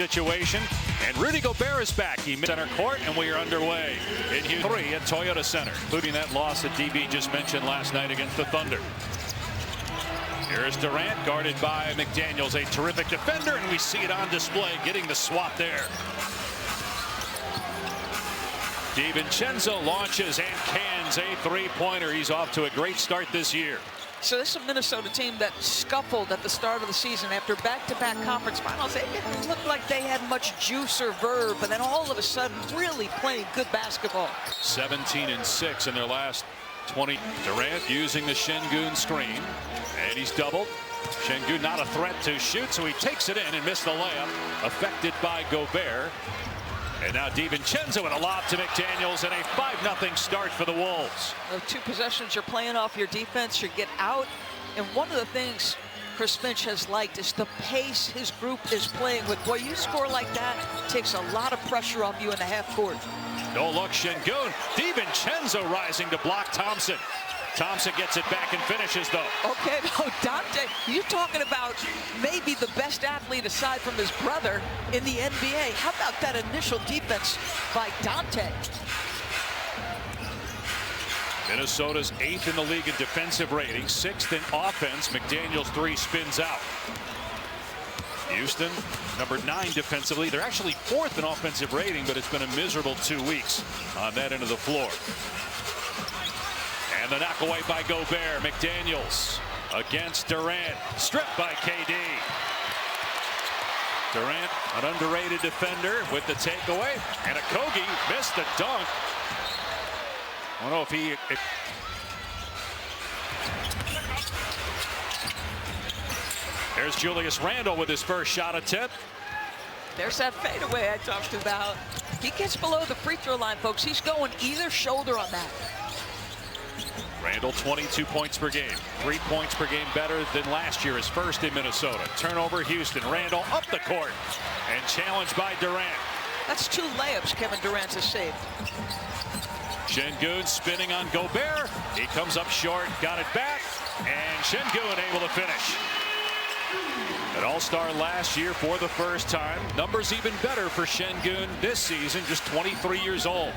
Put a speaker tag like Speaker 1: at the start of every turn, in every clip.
Speaker 1: Situation, and Rudy Gobert is back. He missed center court, and we are underway in Houston 3 at Toyota Center, including that loss that DB just mentioned last night against the Thunder. Here's Durant, guarded by McDaniels, a terrific defender, and we see it on display, getting the swat there. DiVincenzo launches and cans a three-pointer. He's off to a great start this year.
Speaker 2: So this is a Minnesota team that scuffled at the start of the season after back-to-back conference finals. They didn't look like they had much juice or verve, but then all of a sudden really playing good basketball.
Speaker 1: 17-6 in their last 20. Durant using the Şengün screen, and he's doubled. Şengün not a threat to shoot, so he takes it in and missed the layup, affected by Gobert. And now DiVincenzo with a lob to McDaniels, and a 5-0 start for the Wolves.
Speaker 2: Two possessions, you're playing off your defense, you get out. And one of the things Chris Finch has liked is the pace his group is playing with. Boy, you score like that, takes a lot of pressure off you in the half court.
Speaker 1: No look, Şengün. DiVincenzo rising to block Thompson. Thompson gets it back and finishes, though.
Speaker 2: Okay, now Dante, you're talking about maybe the best athlete aside from his brother in the NBA. How about that initial defense by Dante?
Speaker 1: Minnesota's 8th in the league in defensive rating, 6th in offense. McDaniels 3 spins out. Houston, number 9 defensively. They're actually 4th in offensive rating, but it's been a miserable 2 weeks on that end of the floor. And the knock away by Gobert. McDaniels against Durant. Stripped by KD. Durant, an underrated defender with the takeaway. And Okogie missed the dunk. I don't know if he... There's Julius Randle with his first shot attempt.
Speaker 2: There's that fadeaway I talked about. He gets below the free throw line, folks. He's going either shoulder on that.
Speaker 1: Randle 22 points per game, 3 points per game better than last year, his first in Minnesota. Turnover, Houston. Randle up the court and challenged by Durant.
Speaker 2: That's 2 layups Kevin Durant has saved.
Speaker 1: Şengün spinning on Gobert. He comes up short, got it back, and Şengün able to finish. An all-star last year for the first time. Numbers even better for Şengün this season, just 23 years old.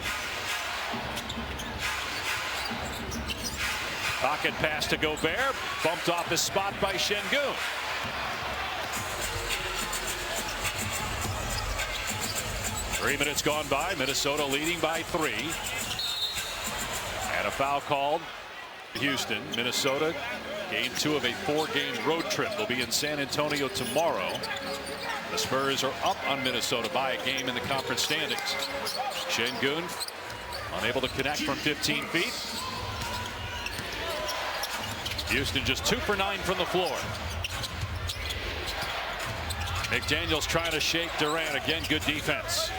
Speaker 1: Pocket pass to Gobert, bumped off the spot by Şengün. Three minutes gone by, Minnesota leading by 3. And a foul called. Houston, Minnesota, game 2 of a 4-game road trip. They'll be in San Antonio tomorrow. The Spurs are up on Minnesota by a game in the conference standings. Şengün unable to connect from 15 feet. Houston just 2 for 9 from the floor. McDaniels trying to shake Durant. Again, good defense.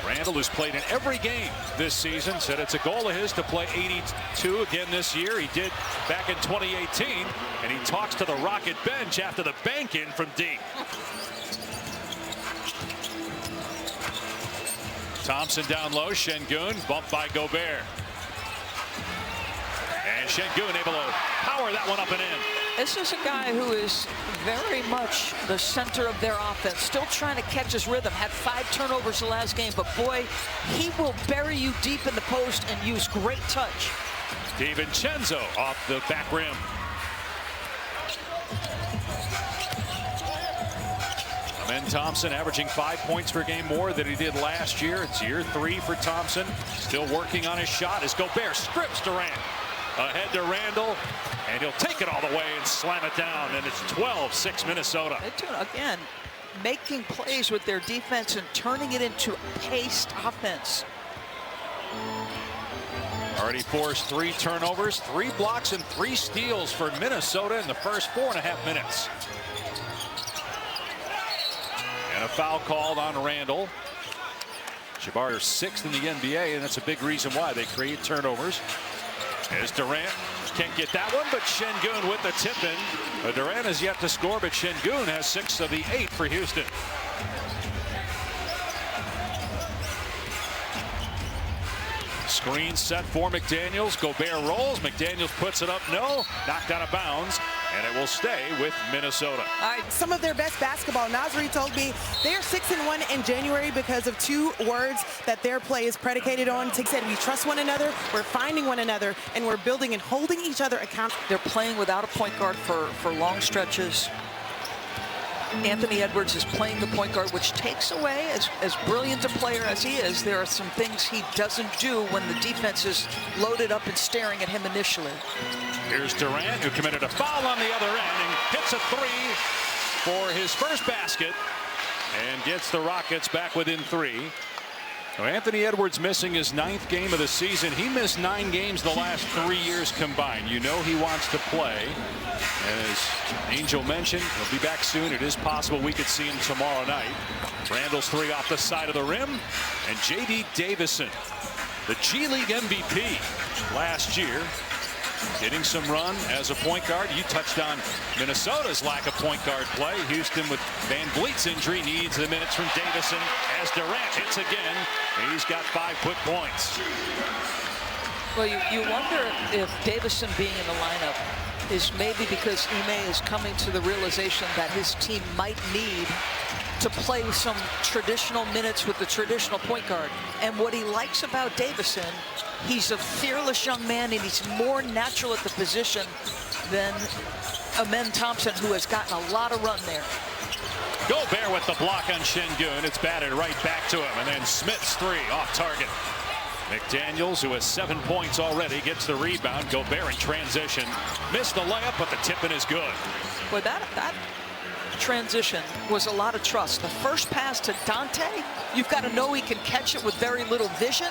Speaker 1: Randle, who's played in every game this season, said it's a goal of his to play 82 again this year. He did back in 2018, and he talks to the Rocket bench after the bank in from deep. Thompson down low. Şengün bumped by Gobert. And Şengün able to power that one up and in.
Speaker 2: This is a guy who is very much the center of their offense. Still trying to catch his rhythm. Had 5 turnovers the last game, but boy, he will bury you deep in the post and use great touch.
Speaker 1: DiVincenzo off the back rim. Amen Thompson averaging 5 points per game more than he did last year. It's year 3 for Thompson. Still working on his shot as Gobert strips Durant. Ahead to Randle, and he'll take it all the way and slam it down, and it's 12-6 Minnesota.
Speaker 2: Again, making plays with their defense and turning it into paced offense.
Speaker 1: Already forced 3 turnovers, 3 blocks, and 3 steals for Minnesota in the first 4.5 minutes. And a foul called on Randle. Jabari are 6th in the NBA, and that's a big reason why they create turnovers. As Durant can't get that one, but Şengün with the tip-in. Durant has yet to score, but Şengün has 6 of the 8 for Houston. Screen set for McDaniels. Gobert rolls. McDaniels puts it up. No. Knocked out of bounds. And it will stay with Minnesota.
Speaker 3: All right, some of their best basketball. Nasri told me they're 6-1 in January because of 2 words that their play is predicated on. He said, we trust one another, we're finding one another, and we're building and holding each other accountable.
Speaker 2: They're playing without a point guard for long stretches. Anthony Edwards is playing the point guard, which takes away, as brilliant a player as he is, there are some things he doesn't do when the defense is loaded up and staring at him initially.
Speaker 1: Here's Durant, who committed a foul on the other end and hits a 3 for his first basket and gets the Rockets back within 3. So Anthony Edwards missing his 9th game of the season. He missed 9 games the last 3 years combined. You know he wants to play. And as Angel mentioned, he'll be back soon. It is possible we could see him tomorrow night. Randall's 3 off the side of the rim. And J.D. Davison, the G League MVP last year, getting some run as a point guard. You touched on Minnesota's lack of point guard play. Houston, with Van Vliet's injury, needs the minutes from Davison as Durant hits again. He's got 5-foot points.
Speaker 2: Well, you wonder if Davison being in the lineup is maybe because Ime is coming to the realization that his team might need to play some traditional minutes with the traditional point guard. And what he likes about Davison, he's a fearless young man, and he's more natural at the position than Amen Thompson, who has gotten a lot of run there.
Speaker 1: Gobert with the block on Şengün. It's batted right back to him. And then Smith's 3 off target. McDaniels, who has 7 points already, gets the rebound. Gobert in transition. Missed the layup, but the tip-in is good.
Speaker 2: Well, that transition was a lot of trust. The first pass to Dante, you've got to know he can catch it with very little vision.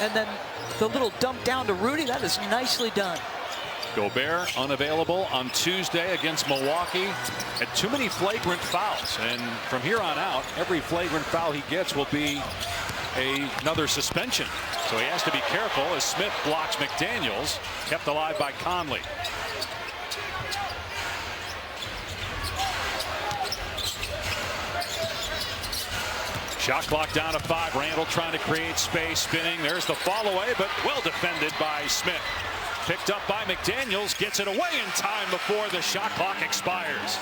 Speaker 2: And then the little dump down to Rudy, that is nicely done.
Speaker 1: Gobert unavailable on Tuesday against Milwaukee. Had too many flagrant fouls, and from here on out, every flagrant foul he gets will be another suspension. So he has to be careful as Smith blocks McDaniels, kept alive by Conley. Shot clock down to 5. Randall trying to create space, spinning. There's the fall away, but well defended by Smith. Picked up by McDaniels, gets it away in time before the shot clock expires.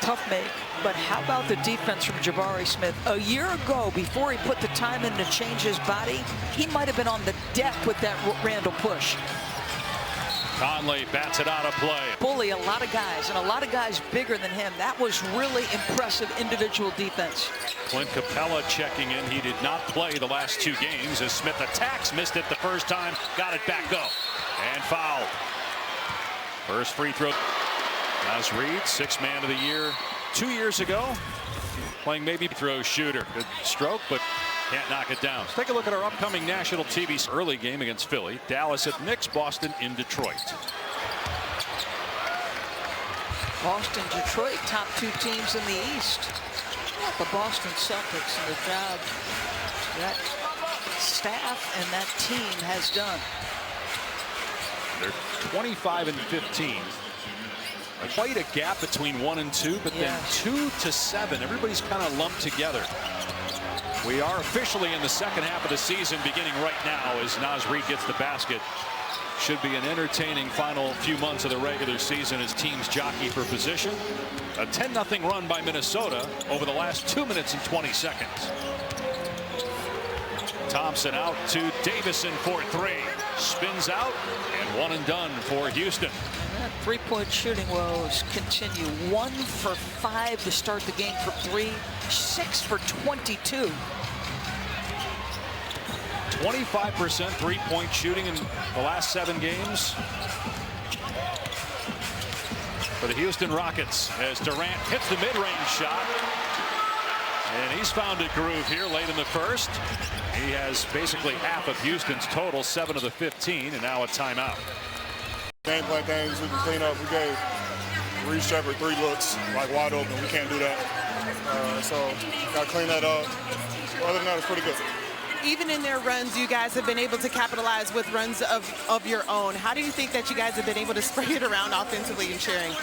Speaker 2: Tough make, but how about the defense from Jabari Smith? A year ago, before he put the time in to change his body, he might have been on the deck with that Randall push.
Speaker 1: Conley bats it out of play.
Speaker 2: Bully a lot of guys, and a lot of guys bigger than him. That was really impressive individual defense.
Speaker 1: Clint Capella checking in. He did not play the last 2 games as Smith attacks. Missed it the first time. Got it back though. And fouled. First free throw. Naz Reid, 6th man of the year 2 years ago. Playing maybe throw shooter. Good stroke, but can't knock it down. Let's take a look at our upcoming national TV early game against Philly. Dallas at Knicks, Boston in Detroit.
Speaker 2: Boston, Detroit, top 2 teams in the East. The Boston Celtics and the job that staff and that team has done.
Speaker 1: They're 25-15. Quite a gap between 1 and 2, but then 2 to 7. Everybody's kind of lumped together. We are officially in the second half of the season, beginning right now as Naz Reid gets the basket. Should be an entertaining final few months of the regular season as teams jockey for position. A 10-0 run by Minnesota over the last 2 minutes and 20 seconds. Thompson out to Davison for 3. Spins out and 1 and done for Houston.
Speaker 2: That 3-point shooting woes continue. 1 for 5 to start the game for 3. 6 for 22.
Speaker 1: 25% 3-point shooting in the last 7 games for the Houston Rockets as Durant hits the mid-range shot. And he's found a groove here late in the first. He has basically half of Houston's total, 7 of the 15, and now a timeout.
Speaker 4: Game plan things we can clean up. We gave Reed Shepherd 3 looks like wide open. We can't do that. So got to clean that up. Other than that, it's pretty good.
Speaker 3: Even in their runs, you guys have been able to capitalize with runs of your own. How do you think that you guys have been able to spread it around offensively and sharing?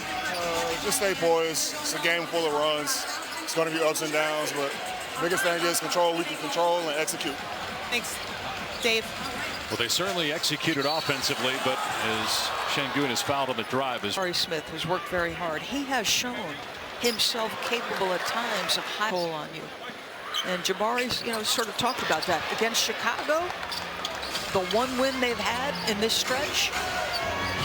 Speaker 4: Just stay poised. It's a game full of runs. It's going to be ups and downs, but the biggest thing is control. We can control and execute.
Speaker 3: Thanks. Dave.
Speaker 1: Well, they certainly executed offensively, but as Şengün is fouled on the drive.
Speaker 2: Jabari Smith has worked very hard. He has shown himself capable at times of high pull on you. And Jabari's, sort of talked about that. Against Chicago, the one win they've had in this stretch,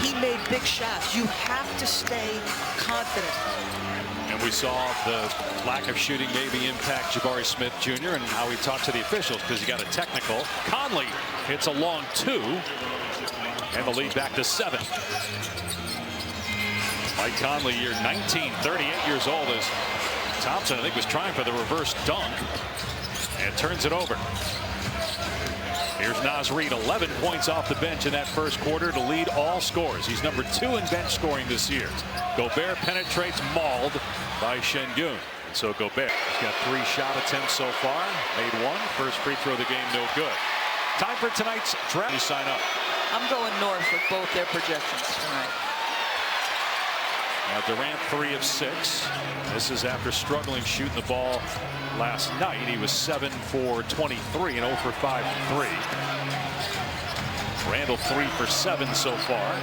Speaker 2: he made big shots. You have to stay confident.
Speaker 1: And we saw the lack of shooting maybe impact Jabari Smith Jr. and how he talked to the officials because he got a technical. Conley hits a long 2, and the lead back to 7. Mike Conley, year 19, 38 years old, as Thompson, I think, was trying for the reverse dunk and turns it over. Here's Naz Reid, 11 points off the bench in that first quarter to lead all scores. He's number 2 in bench scoring this year. Gobert penetrates, mauled by Şengün. And so Gobert has got 3 shot attempts so far, made 1. First free throw of the game, no good. Time for tonight's draft. You sign up.
Speaker 2: I'm going north with both their projections tonight.
Speaker 1: Now Durant 3 of 6. This is after struggling shooting the ball last night. He was 7 for 23 and 0 for 5 from 3. Randall 3 for 7 so far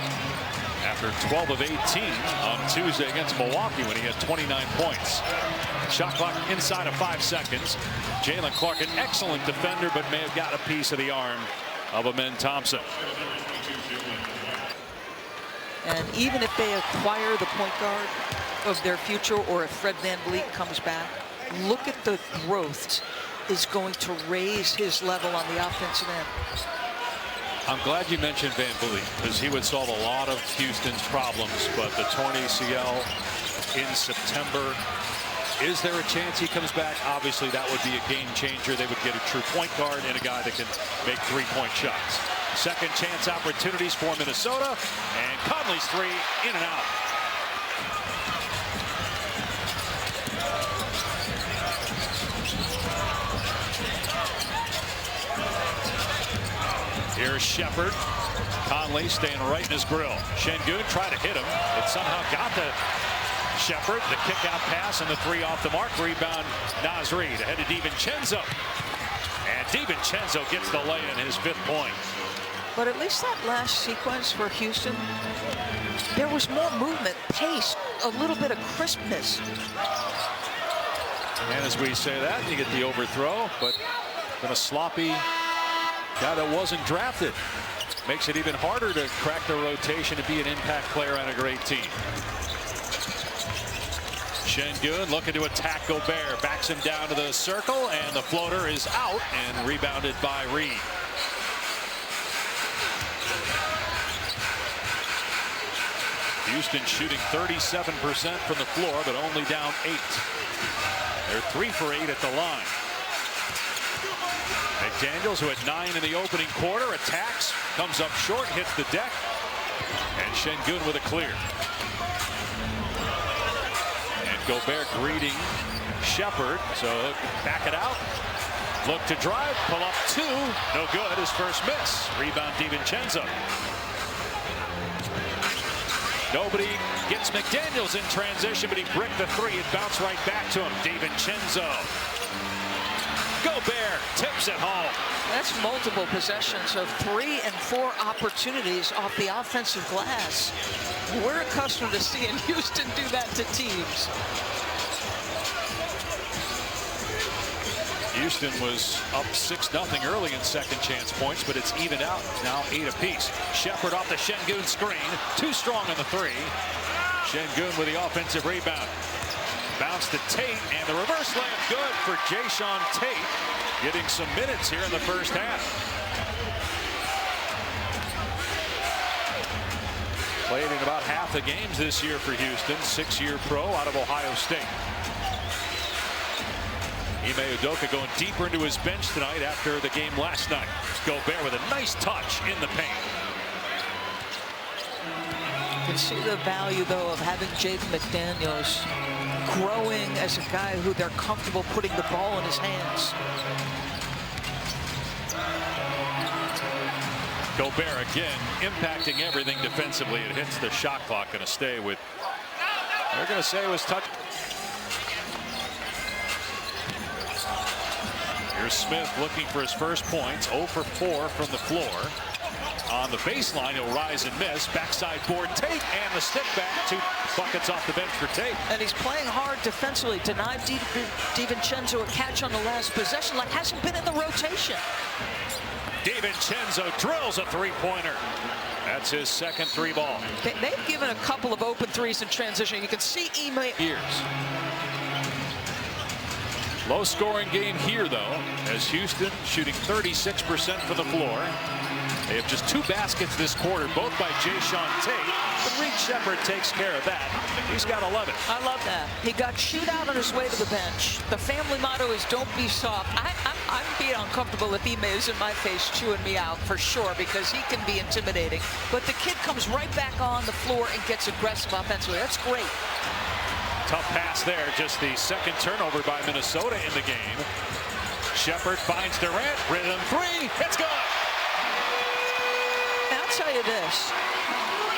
Speaker 1: after 12 of 18 on Tuesday against Milwaukee when he had 29 points. Shot clock inside of 5 seconds. Jalen Clark, an excellent defender, but may have got a piece of the arm of Amen Thompson.
Speaker 2: And even if they acquire the point guard of their future, or if Fred VanVleet comes back, look at the growth is going to raise his level on the offensive end.
Speaker 1: I'm glad you mentioned VanVleet because he would solve a lot of Houston's problems, but the torn ACL in September, is there a chance he comes back? Obviously that would be a game changer. They would get a true point guard and a guy that can make 3-point shots. Second chance opportunities for Minnesota, and Conley's 3 in and out. Here's Shepherd. Conley staying right in his grill. Şengün tried to hit him. It somehow got to Shepherd. The kick out pass and the 3 off the mark. Rebound Naz Reid ahead to DiVincenzo. And DiVincenzo gets the lay in his 5th point.
Speaker 2: But at least that last sequence for Houston, there was more movement, pace, a little bit of crispness.
Speaker 1: And as we say that, you get the overthrow, but been a sloppy guy that wasn't drafted. Makes it even harder to crack the rotation and be an impact player on a great team. Şengün looking to attack Gobert, backs him down to the circle, and the floater is out and rebounded by Reid. Houston shooting 37% from the floor, but only down 8. They're 3 for 8 at the line. McDaniels, who had 9 in the opening quarter, attacks, comes up short, hits the deck, and Şengün with a clear. And Gobert greeting Shepherd, so back it out. Look to drive, pull up 2, no good, his first miss. Rebound DiVincenzo. Nobody gets McDaniels in transition, but he bricked the 3. It bounced right back to him. DiVincenzo. Gobert tips it home.
Speaker 2: That's multiple possessions of 3 and 4 opportunities off the offensive glass. We're accustomed to seeing Houston do that to teams.
Speaker 1: Houston was up 6-0 early in second chance points, but it's evened out now 8 apiece. Shepherd off the Şengün screen, too strong on the 3. Şengün with the offensive rebound. Bounce to Tate, and the reverse layup good for Jae'Sean Tate, getting some minutes here in the first half. Played in about half the games this year for Houston, 6-year pro out of Ohio State. Ime Udoka going deeper into his bench tonight after the game last night. Gobert with a nice touch in the paint.
Speaker 2: You can see the value, though, of having Jaden McDaniels growing as a guy who they're comfortable putting the ball in his hands.
Speaker 1: Gobert again impacting everything defensively. It hits the shot clock. Going to stay with, they're going to say it was touch. Here's Smith looking for his first points. 0 for 4 from the floor. On the baseline, he'll rise and miss. Backside board Tate, and the stick back. 2 buckets off the bench for Tate.
Speaker 2: And he's playing hard defensively. Denied DiVincenzo a catch on the last possession, like hasn't been in the rotation.
Speaker 1: DiVincenzo drills a three-pointer. That's his second 3-ball.
Speaker 2: They've given a couple of open threes in transition. You can see Ime.
Speaker 1: Years. Low-scoring game here, though, as Houston shooting 36% from the floor. They have just 2 baskets this quarter, both by Jayshawn Tate. But Reed Sheppard takes care of that. He's got 11.
Speaker 2: I love that. He got chewed out on his way to the bench. The family motto is don't be soft. I'm being uncomfortable if Ime is in my face chewing me out for sure, because he can be intimidating. But the kid comes right back on the floor and gets aggressive offensively. That's great.
Speaker 1: Tough pass there. Just the second turnover by Minnesota in the game. Sheppard finds Durant. Rhythm 3. It's good.
Speaker 2: I'll tell you this,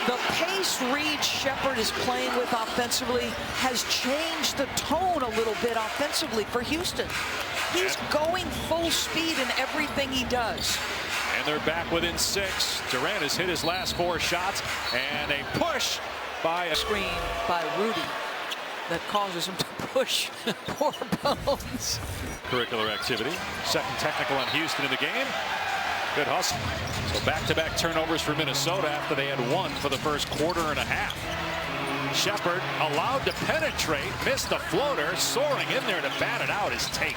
Speaker 2: the pace Reed Sheppard is playing with offensively has changed the tone a little bit offensively for Houston. He's going full speed in everything he does.
Speaker 1: And they're back within 6. Durant has hit his last 4 shots, and a push by a
Speaker 2: screen by Rudy that causes him to push poor Bones.
Speaker 1: Curricular activity. Second technical on Houston in the game. Good hustle. So back-to-back turnovers for Minnesota after they had 1 for the first quarter and a half. Sheppard allowed to penetrate, missed the floater, soaring in there to bat it out is Tate.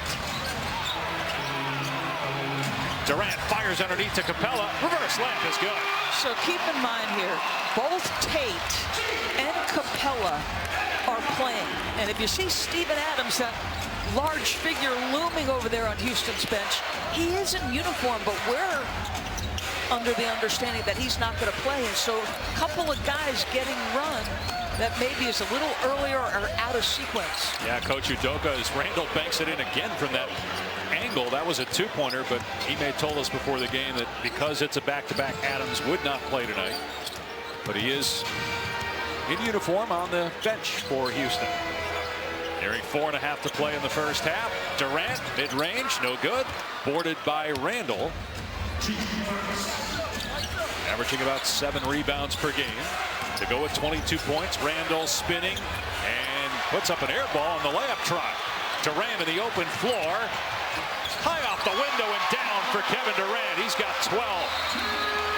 Speaker 1: Durant fires underneath to Capella. Reverse layup is good.
Speaker 2: So keep in mind here, both Tate and Capella are playing. And if you see Steven Adams, that large figure looming over there on Houston's bench, he is in uniform, but we're under the understanding that he's not going to play. And so a couple of guys getting run that maybe is a little earlier or out of sequence.
Speaker 1: Yeah, Coach Udoka, as Randall banks it in again from that angle. That was a 2-pointer, but Ime told us before the game that because it's a back-to-back, Adams would not play tonight. But he is in uniform on the bench for Houston. Nearing 4.5 to play in the first half. Durant, mid-range, no good. Boarded by Randall. Averaging about 7 rebounds per game. To go with 22 points, Randall spinning and puts up an air ball on the layup try. Durant in the open floor. High off the window and down for Kevin Durant. He's got 12.